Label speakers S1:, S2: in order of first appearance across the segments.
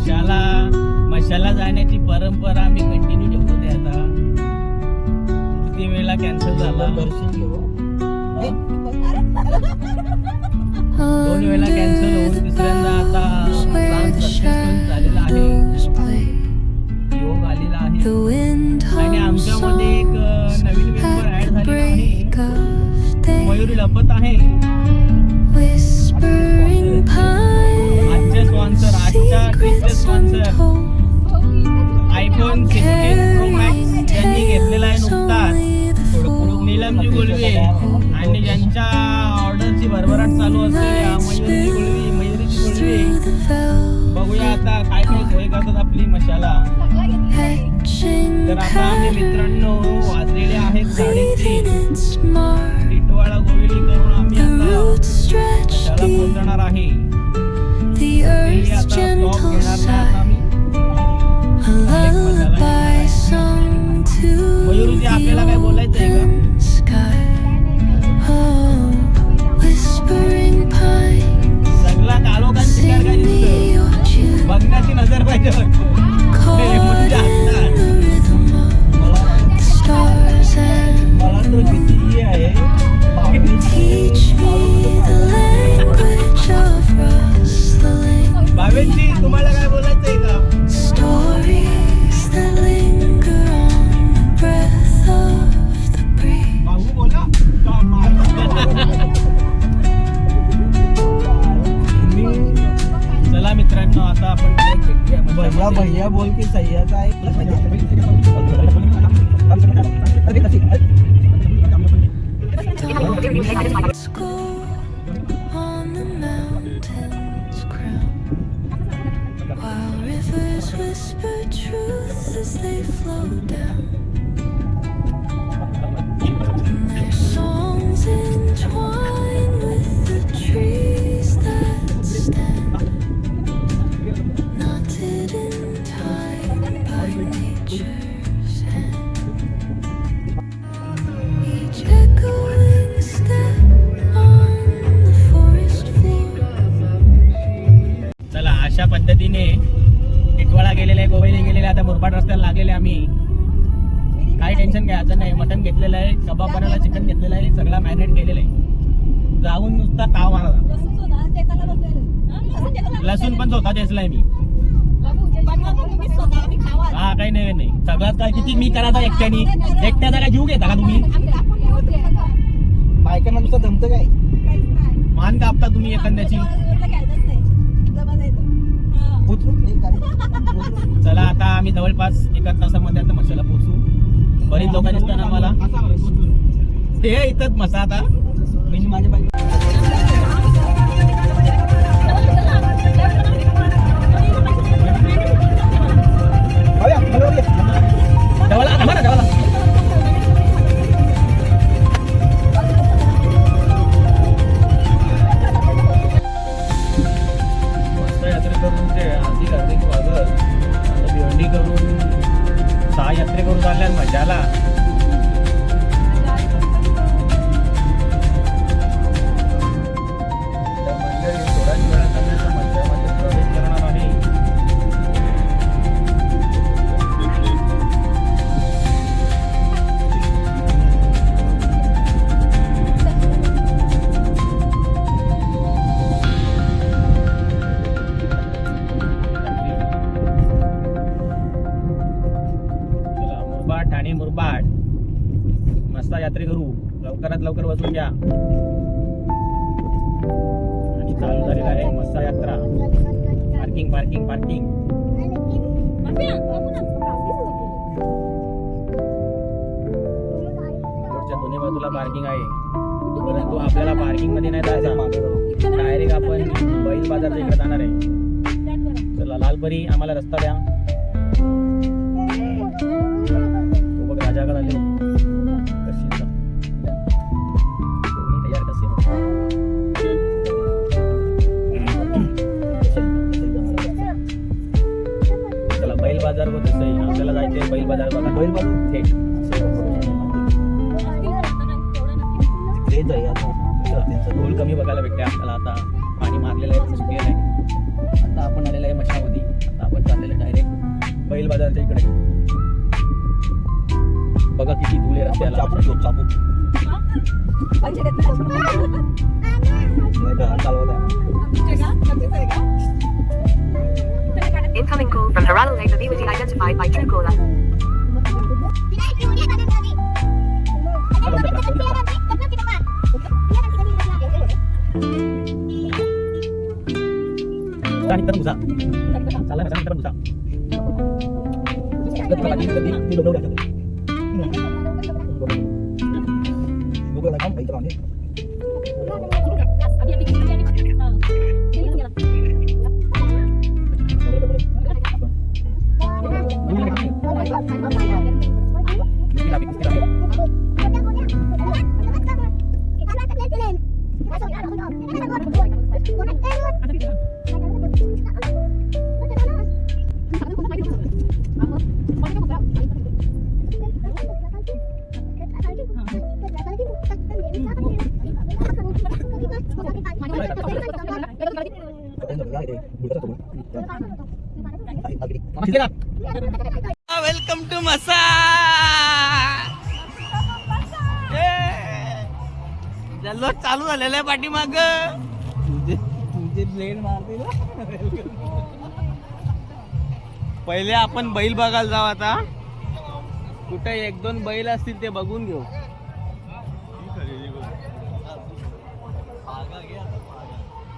S1: मशाला जाण्याची परंपरा आम्ही कंटिन्यू ठेवतो ते आता किती वेळा कॅन्सल झाला. दर्शन घेऊ 2 वेळा कॅन्सल होऊन तिसऱ्यांदा आता सक्सेसफुल झालेला आहे. योग आलेला आहे आणि आमच्यामध्ये एक नवीन मेंबर ऍड झालेला आहे. मयुरी लपत आहे. आजच्या स्पॉन्सर आजच्या ट्रिपचे स्पॉन्सर iPhone 16 Pro Max यांनी घेतलेला आहे नुकताच नीलमजी गुळवे आणि ज्यांच्या ऑर्डरची भरभराट चालू असते मयुरीची गुळवे. बघूया आता काय काय सोय करतात आपली मशाला. तर आता आम्ही मित्रांनो वाजलेले आहेत 3:30. टिटवाळा गोविली करून आम्ही आता मशाला पोहोचणार आहे. आता स्टॉप घेणार नाही आम्ही. मयुरीजी आपल्याला काय बोलायचं आहे का? सगळा कालोखान शिकार काय दिसतं बघण्याची नजर पाहिजे मला तर किती आहे भावेशजी तुम्हाला काय बोलायचं आहे का? भाऊ बोला. चला मित्रांनो आता आपण भैया भैया बोल की सह्याचा आहे. चला अशा पद्धतीने टिटवाळा गेलेला आहे, गोवैली गेलेला आहे, आता मुरबाड रस्त्याला लागलेले आम्ही. काही टेन्शन घ्यायचं नाही. मटन घेतलेलं आहे, कबाब बनायला चिकन घेतलेलं आहे, सगळा मॅरिनेट केलेलं आहे. जाऊन नुसता ताव मारा. लसूण पण स्वतः चेचलाय मी. हा काही नाही सगळ्यात काय किती मी करायचा एकट्याचा काय जीव घेता का तुम्ही? बायकांना नुसतं जमतं काय? मान कापता तुम्ही एखाद्याची. चला आता आम्ही जवळपास 1 तासामध्ये आता मशाला पोहोचू. बरीच लोकांनी दिसतात आम्हाला. हे इथंच मसा आता मी माझ्या बाईक मस्त यात्रे करून ते आधी गार्डिंग वागत भिवंडी करून 6 यात्रे करून चालल्या मजाला. ठाणे मुरबाड मस्त यात्रे करू. लवकरात लवकर बसून घ्या. आणि चालू झालेला आहे मस्त यात्रा. Parking parking parking. रोडच्या दोन्ही बाजूला पार्किंग आहे, परंतु आपल्याला पार्किंग मध्ये नाही जायचं. डायरेक्ट आपण बैल बाजारच्या इकडे जाणार आहे. चला लालपरी आम्हाला रस्ता द्या. राजागड आले कशी तयार कसे चला बैल बाजार व तसंही आपल्याला जायचे. बैल बाजार बघा. बैल बाजार थेट ढोल कमी बघायला भेटते आपल्याला. आता पाणी मारलेलं आहे, सुकलेलं आहे. आता आपण आलेलं आहे मशामध्ये. आता आपण बघा किती धूळ आहे रस्त्याला.
S2: Incoming call from Harala Lake Navy identified by Truecaller.
S1: Welcome to मसा. जल्लोष चालू झालेला आहे पाठीमाग. पहिले आपण बैल बघायला जाऊ. आता कुठे एक दोन बैल असतील ते बघून घेऊ.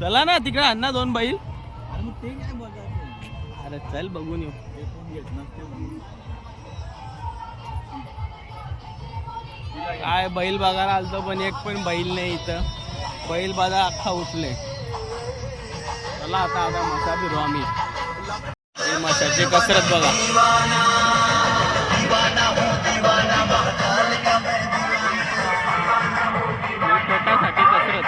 S1: चला ना तिकडे अण्णा दोन बैल. अरे चल बघून येऊ. काय बैल बघायला आलतो पण एक पण बैल नाही इथं. बैल बाजार अख्खा उठले. चला आता आता मसा फिरू आम्ही. मशाची कसरत बघा. पोटासाठी कसरत.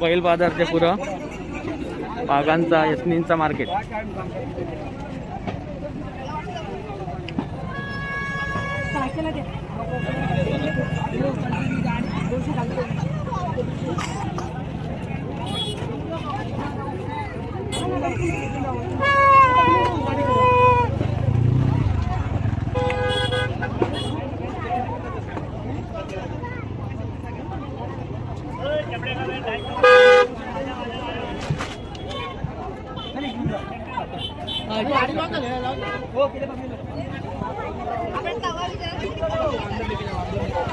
S1: बैल बाजार ते पुरा बागांचा यस्नींचा मार्केट.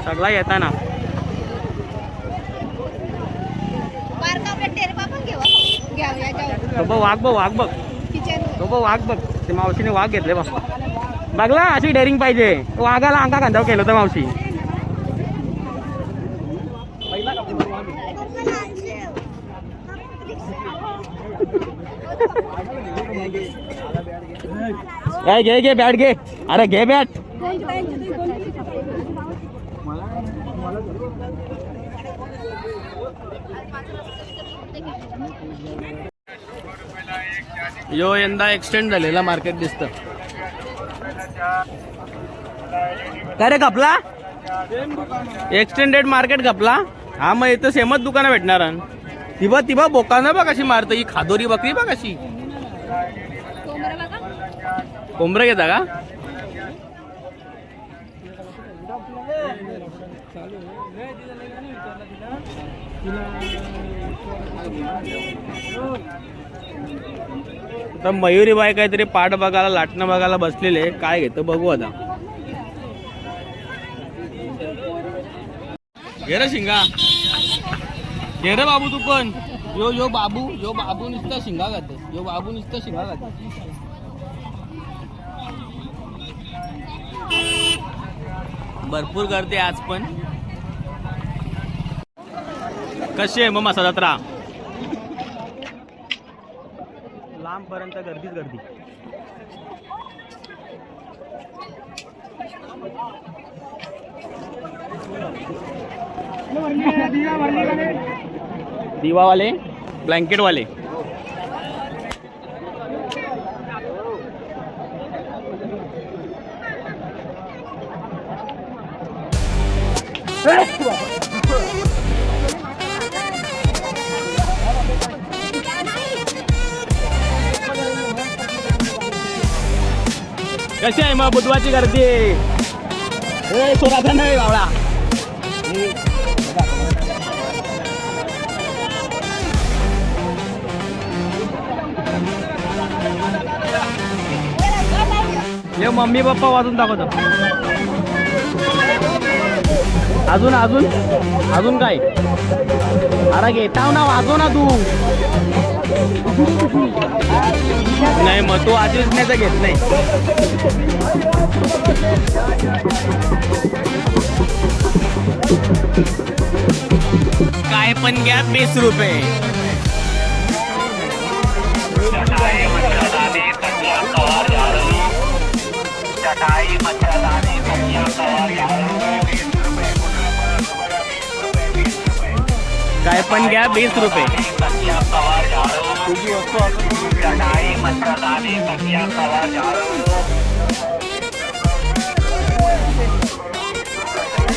S1: सगळा येताना वाघ बघ वाघ बघ वाघ बघ. ते मावशीने वाघ घेतले बघ. बघला अशी डेअरिंग पाहिजे. वाघाला अंगा खांदाव केलं होतं मावशी. घे घे बॅट घे. अरे घे बॅट. यो यंदा एक्सटेंड झालेला मार्केट दिसत. काय रे कपला एक्सटेंडेड मार्केट कपला. हा मग इथं सेमच दुकानं भेटणार. तिबा तिबा बोकाना बघ कशी मारत. ही खादोरी बकरी बघ कशी. कोंबडं घेता का. आता मयुरी बाई काहीतरी पाठ बघायला लाटणं बघायला बसलेले. काय घेतं बघू आता. घे रे शिंगा. घे रे बाबू तू पण. यो बाबू नुसता शिंगा घालते. यो बाबू नुसता शिंगा घालते. भरपूर गर्दी आज पण. कशी आहे मग मसा जत्रा. लांबपर्यंत गर्दीच गर्दी. दिवा वाले ब्लँकेट वाले. कशी आहे मग बुधवारची गर्दी? सोडाचा नाही बावळा. हे मम्मी पप्पा वाजून दाखवतो. अजून अजून अजून काय? अरे घेताव ना, वाजव ना तू. नाही मग तू आजीच घेत नाही. काय पण घ्या 20 रुपये. काय पण घ्या 20 रुपये.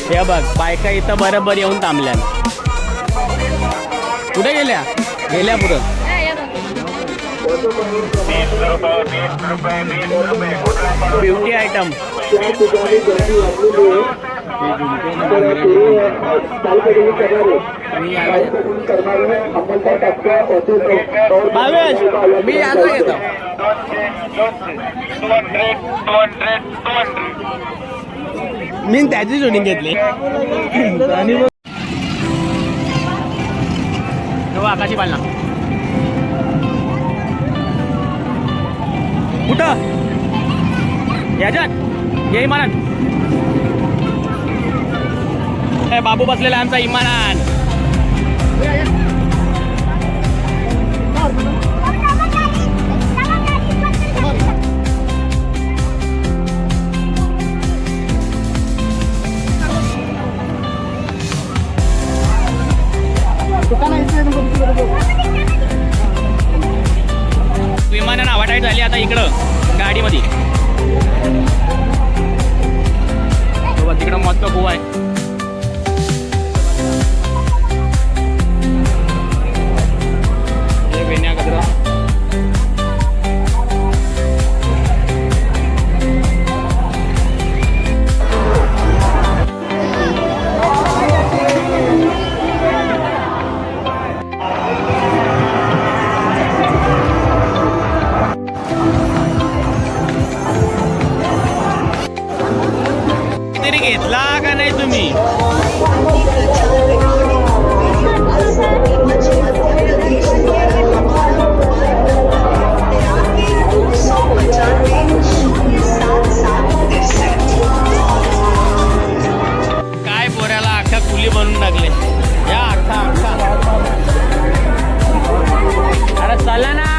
S1: हे बघ बायका इथं बरोबर येऊन थांबल्या. कुठे गेल्या? गेल्या पुढं. Beauty item. भावेश मी याचा घेतो. मी त्याची शूटिंग घेतली. आणि आकाशी पालना कुठं? याच्यात ये इमानात. बाबू बसलेला आमचा इमानात. विमानानं आवाटाईट झाली आता इकडं गाडीमध्ये. तिकडं मस्त गोवा आहे. हे वेण्या कचरा. घेतला का नाही तुम्ही? काय पोऱ्याला अख्खा कुली बनवून टाकले. या अख्खा अरे चला ना.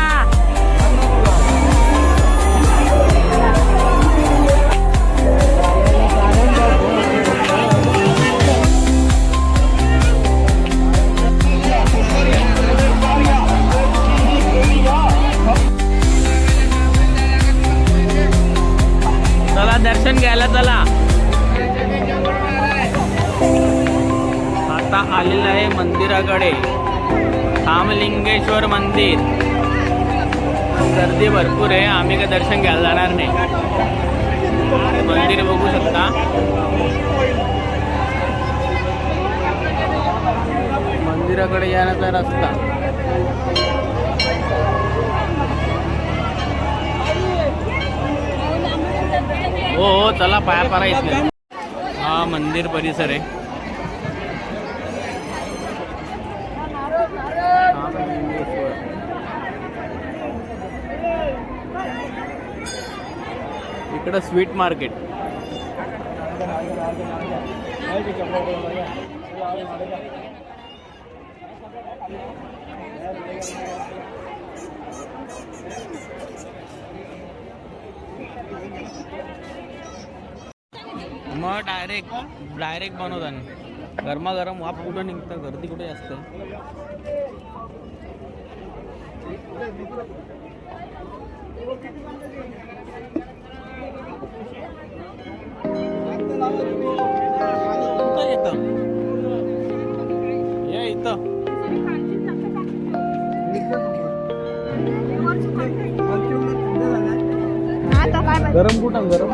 S1: दर्शन घ्यायला चला. आता आलेलं आहे मंदिराकडे. रामलिंगेश्वर मंदिर. गर्दी भरपूर आहे. आम्ही काय दर्शन घ्यायला जाणार नाही. मंदिर बघू शकता. मंदिराकडे जाण्याचा रस्ता. हो हो चला पाया पारा इथे. हा मंदिर परिसर आहे. इकडं स्वीट मार्केट. मग डायरेक्ट बनवतात. गरमागरम वाफ कुठं निघतं. गर्दी कुठे असते. ये इथं
S2: आता काय
S1: गरम कुठं गरम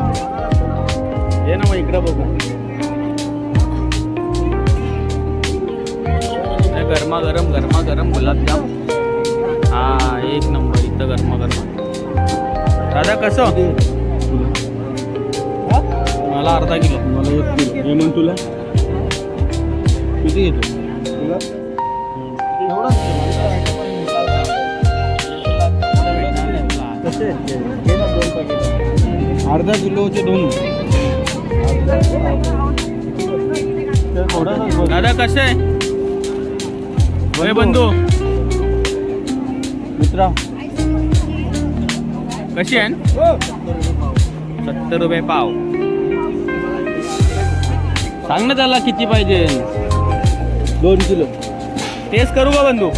S1: ये ना मग इकडं बघू. गरमागरम गुलाबजाम. हा एक नंबर इथं गरमागरम. दादा कसं? मला अर्धा किलो. मला 1 किलो. हे म्हण तुला किती घेतो? तुला कसे घे ना 2 पॅकेट. अर्धा किलोचे 2. दादा कसे आहे? बंधू मित्रा कशी आहे? 70 रुपये पाव. सांग ना त्याला किती पाहिजे. 2 किलो. टेस्ट करू का बंधू?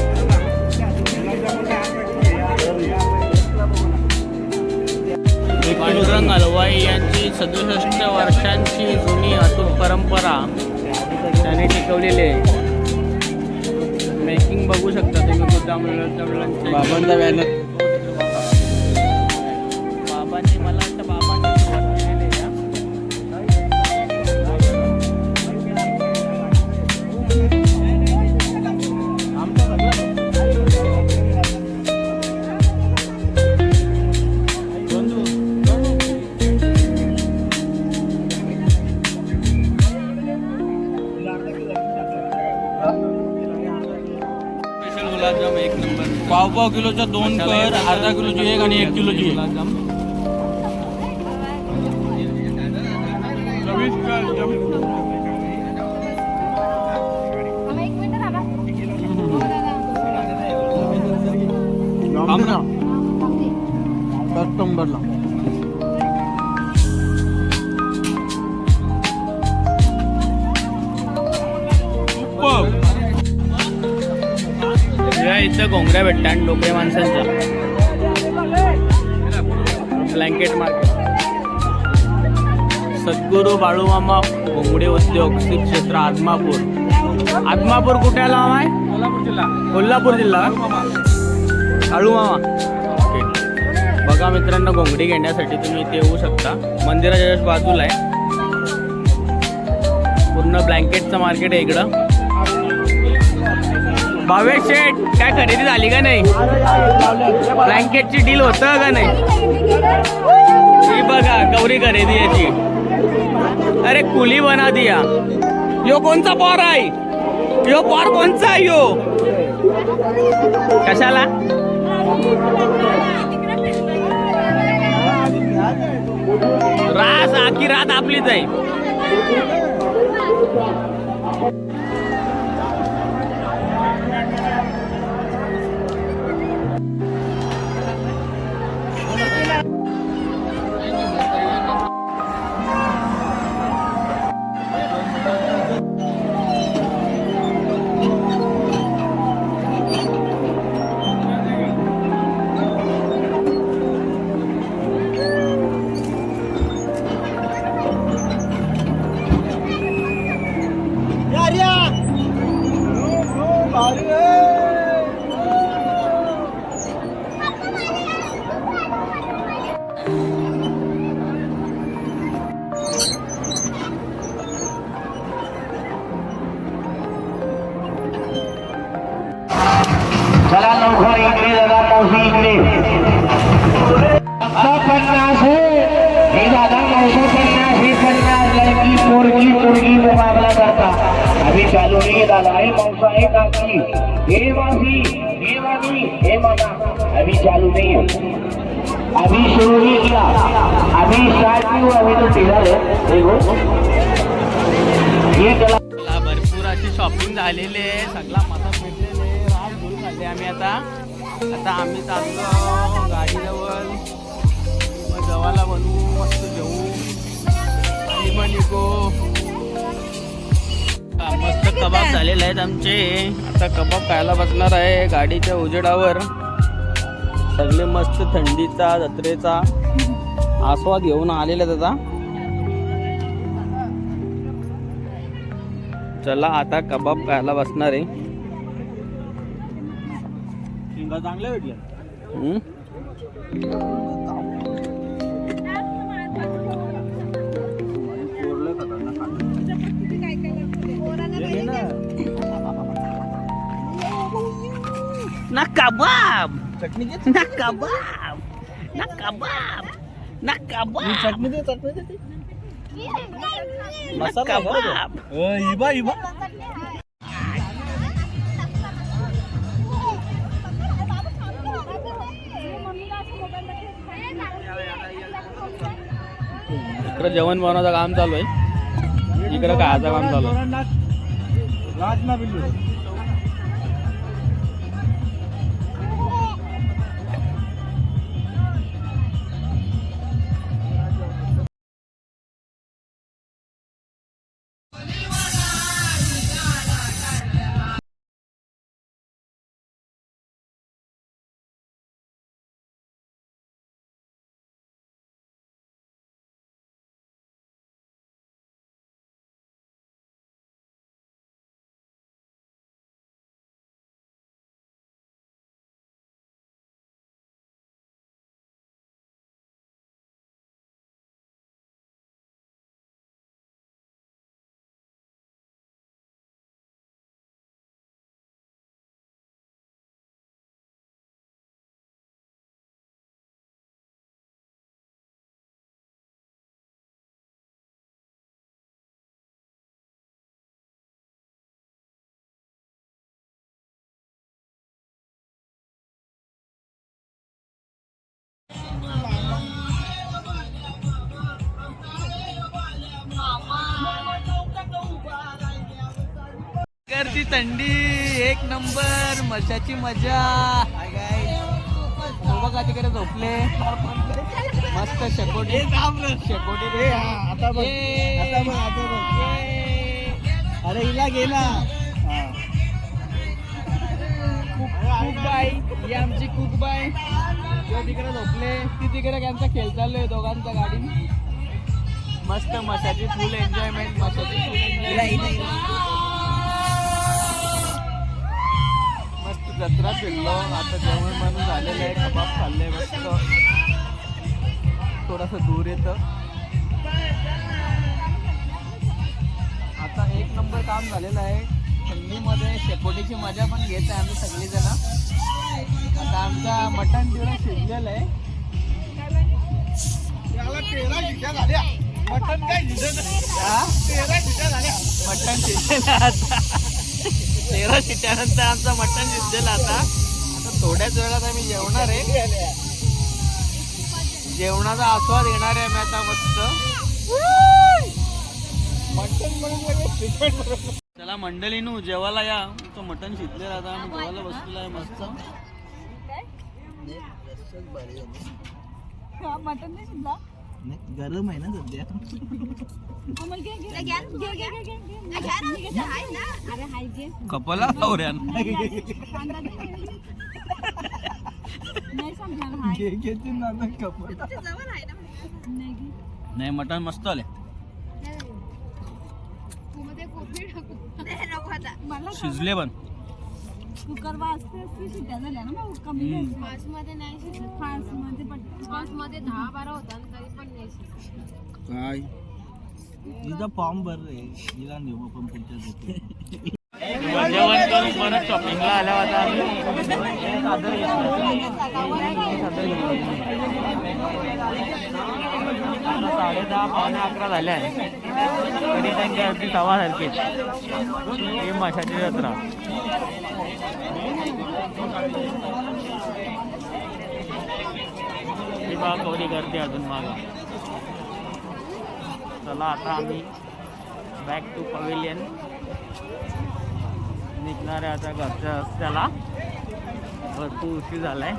S1: पांडुरंग हलवाई यांची 67 वर्षांची जुनी अतूट परंपरा त्याने टिकवलेली आहे. मेकिंग बघू शकता तुम्ही. बाबांचा बॅनर. बाबांनी मला वाटतं बाबांनी सुरुवात केलेली आहे. गुलाबजाम 1 नंबर. पाव किलोचा 2 कर. अर्धा किलोची 1 आणि 1 किलोची गुलाबजाम. कस्टमरला इथं घोंगड्या भेटतात डोकरे माणसांच्या. Blanket market. सद्गुरू बाळूमामा घोंगडे उद्योग श्री क्षेत्र आदमापूर. आदमापूर कुठे आला मामा आहे? कोल्हापूर जिल्हा. बाळूमामा. ओके. बघा मित्रांनो घोंगडी घेण्यासाठी तुम्ही इथे येऊ शकता. मंदिराच्या जस्ट बाजूला आहे. पूर्ण ब्लँकेटचं मार्केट आहे इकडं. भावेश शेठ काय खरेदी झाली का नाही? ब्लँकेटची डील होतं का नाही? ही बघा गौरी खरेदी याची. अरे कुली बना दिया. यो कोणचा पॉर आहे? यो पॉर कोणचा आहे यो? कशाला? रास आखी रात आपलीच आहे.
S3: चला लवकर इकडे दादा मावशी इकडे. 50 हे दादा 950 हे 50 लड़की पोरगी मुकाबला करता. अभी चालू नहीं दादा. हे मौसा हे काकी हे मासी हे मामी हे मामा अभी चालू नहीं है. अभी शुरू ही किया. अभी स्टार्ट नहीं हुआ. अभी तो टीजर है. देखो ये चला.
S1: भरपूर अशी शॉपिंग झालेली आहे. सगळा मदत भेटलेले राज घेऊन झाले आम्ही. आता आम्ही चाललो गाडीजवळ. मग गव्हाला बनवू मस्त घेऊ आणि मग निघू. मस्त कबाब झालेले आहेत आमचे. आता कबाब खायला बसणार आहे गाडीच्या उजेडावर. सगळे मस्त थंडीचा जत्रेचा आस्वाद घेऊन आलेले आहेत. आता चला आता कबाब खायला बसणार आहे. चांगल्या भेटल्या.
S4: कबाब
S1: चटणी घे.
S4: ना कबाब ना कबाब ना कबाब
S1: चटणी दे मसाला
S4: कबाब
S1: इबा इबा.
S4: इकडं जेवण बनवायचं काम चालू आहे, इकडं खायचं काम चालू आहे.
S1: राज ना बिल्लू.
S4: करची थंडी एक नंबर, मशाची मजा. हो बघा तिकडे झोपले मस्त शेकोटी शेकोटी.
S1: आता बघ आता बघ आता बघ. अरे हिला घे ना.
S4: कुकबाई ही आमची कुकबाई, तो तिकडे झोपले, ती तिकडे त्यांचा खेळ चालू आहे दोघांचा गाडी. मस्त मशाची फुल एन्जॉयमेंट, मशाची फुल एन्जॉयमेंट. मस्त जत्रा फिरलो, आता जेवण बनून झालेलं आहे, कबाब खाल्ले मस्त. थोडंसं दूर येतं. आता एक नंबर काम झालेलं आहे. थंडीमध्ये शेकोटीची मजा पण घेत आहे आम्ही सगळीजण. आता आमचा मटण तिकडे शिजलेलं आहे.
S1: मटण काय
S4: मटण शिजलेलं आता 13 शिट्यानंतर आमचं मटण शिजलेलं. आता थोड्याच वेळात आम्ही जेवणार आहे. जेवणाचा आस्वाद घेणार आहे मी आता मस्त. चला मंडळीनू जेवायला या. तो मटण शिजलेलं आता आम्ही जेवायला बसलेलं आहे मस्त.
S5: मटन नाही शिजला.
S1: गरम आहे ना सध्या.
S5: अरे हाय घे.
S4: कपला लावऱ्यान
S5: नाही संपणार हाय.
S1: घेते ना कपल.
S5: नाही घे.
S4: नाही मटण मस्त आले.
S5: मला
S4: शिजले पण
S5: कुकर वाजते शिट्ट्या झाल्या ना मग कमी
S4: हम्म.
S5: फास्ट मध्ये नाही शिजत. फास्ट मध्ये फास्ट मध्ये 10-12 होता तरी पण नाही शिजत.
S1: काय तिचा फॉर्म भर रे. हिला नेऊ आपण पुढच्या दिवशी.
S4: जेवण करून परत शॉपिंगला आल्या होता आम्ही. सादर आता 10:30 पावणे 11 झाल्या आहे. तरी त्यांच्या अगदी 6:30 ही माशाची जत्रा. ही बा कवडी गर्दी अजून मागा. चला आता आम्ही बॅक टू पवेलियन निघणार आहे आता घरच्या रस्त्याला. भरपूर उशीर झालाय.